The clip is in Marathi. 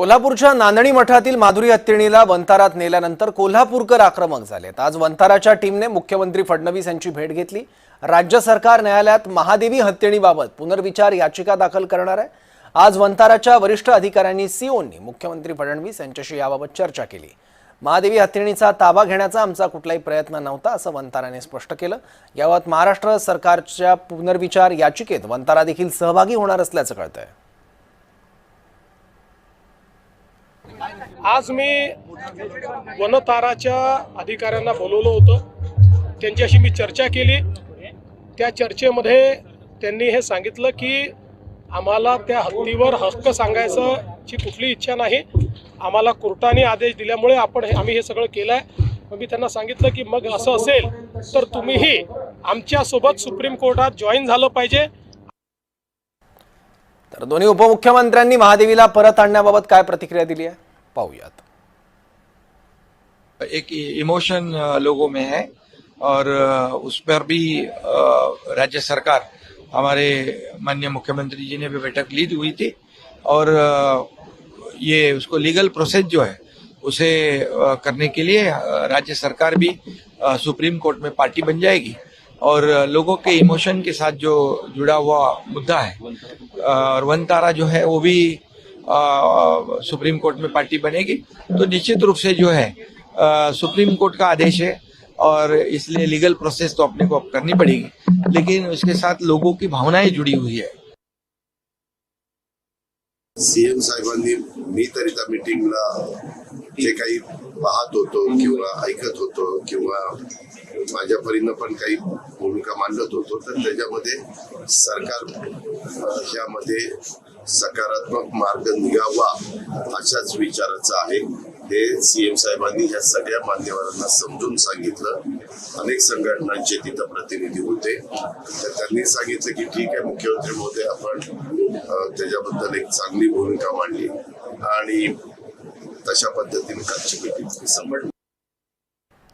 कोल्हापूरच्या नांदणी मठातील माधुरी हत्तीणीला वंतारात नेल्यानंतर कोल्हापूरकर आक्रमक झालेत। आज वंताराच्या टीमने मुख्यमंत्री फडणवीस यांची भेट घेतली। राज्य सरकार न्यायालयात महादेवी हत्तीणीबाबत पुनर्विचार याचिका दाखल करणार आहे। आज वंताराच्या वरिष्ठ अधिकाऱ्यांनी सीओनी मुख्यमंत्री फडणवीस यांच्याशी याबाबत चर्चा केली। महादेवी हत्तीणीचा ताबा घेण्याचा आमचा कुठलाही प्रयत्न नव्हता असं वंताराने स्पष्ट केलं। याबाबत महाराष्ट्र सरकारच्या पुनर्विचार याचिकेत वंतारा देखील सहभागी होणार असल्याचं कळतंय। आज मी वनताराच्या अधिकाऱ्यांना बोलवलं होतं, त्यांच्याशी मी चर्चा केली। त्या चर्चेमध्ये त्यांनी हे सांगितलं की आम्हाला त्या हत्तीवर हक्क सांगायची कुठली इच्छा नाही, आम्हाला कोर्टाने आदेश दिल्यामुळे आम्ही हे सगळं केलं आहे। मग मी त्यांना सांगितलं की मग असं असेल तर तुम्हीही आमच्यासोबत सुप्रीम कोर्टात जॉईन झालं पाहिजे। तर दोन्ही उपमुख्यमंत्र्यांनी महादेवीला परत आणण्याबाबत काय प्रतिक्रिया दिली आहे पाहूयात। एक इमोशन लोगों में है और उस पर भी राज्य सरकार हमारे माननीय मुख्यमंत्री जी ने भी बैठक ली हुई थी और ये उसको लीगल प्रोसेस जो है उसे करने के लिए राज्य सरकार भी सुप्रीम कोर्ट में पार्टी बन जाएगी और लोगों के इमोशन के साथ जो जुड़ा हुआ मुद्दा है और वनतारा जो है वो भी सुप्रीम कोर्ट में पार्टी बनेगी। तो निश्चित रूप से जो है सुप्रीम कोर्ट का आदेश है और इसलिए लीगल प्रोसेस तो अपने को अब करनी पड़ेगी, लेकिन उसके साथ लोगों की भावनाएं जुड़ी हुई है। सीएम साहेबांनी मी तरी त्या मीटिंगला जे काही पाहत होतो किंवा ऐकत होतो किंवा माझ्या परीनं पण काही भूमिका मांडत होतो, तर त्याच्यामध्ये सरकार यामध्ये सकारात्मक मार्ग निघावा अशाच विचाराचं आहे। हे सीएम साहेबांनी या सगळ्या मान्यवरांना समजून सांगितलं। अनेक संघटनांचे तिथं प्रतिनिधी होते, तर त्यांनी सांगितलं की ठीक आहे मुख्यमंत्री महोदय, आपण त्याच्याबद्दल एक चांगली भूमिका मांडली आणि तशा पद्धतीने कालची मीटिंग संपली।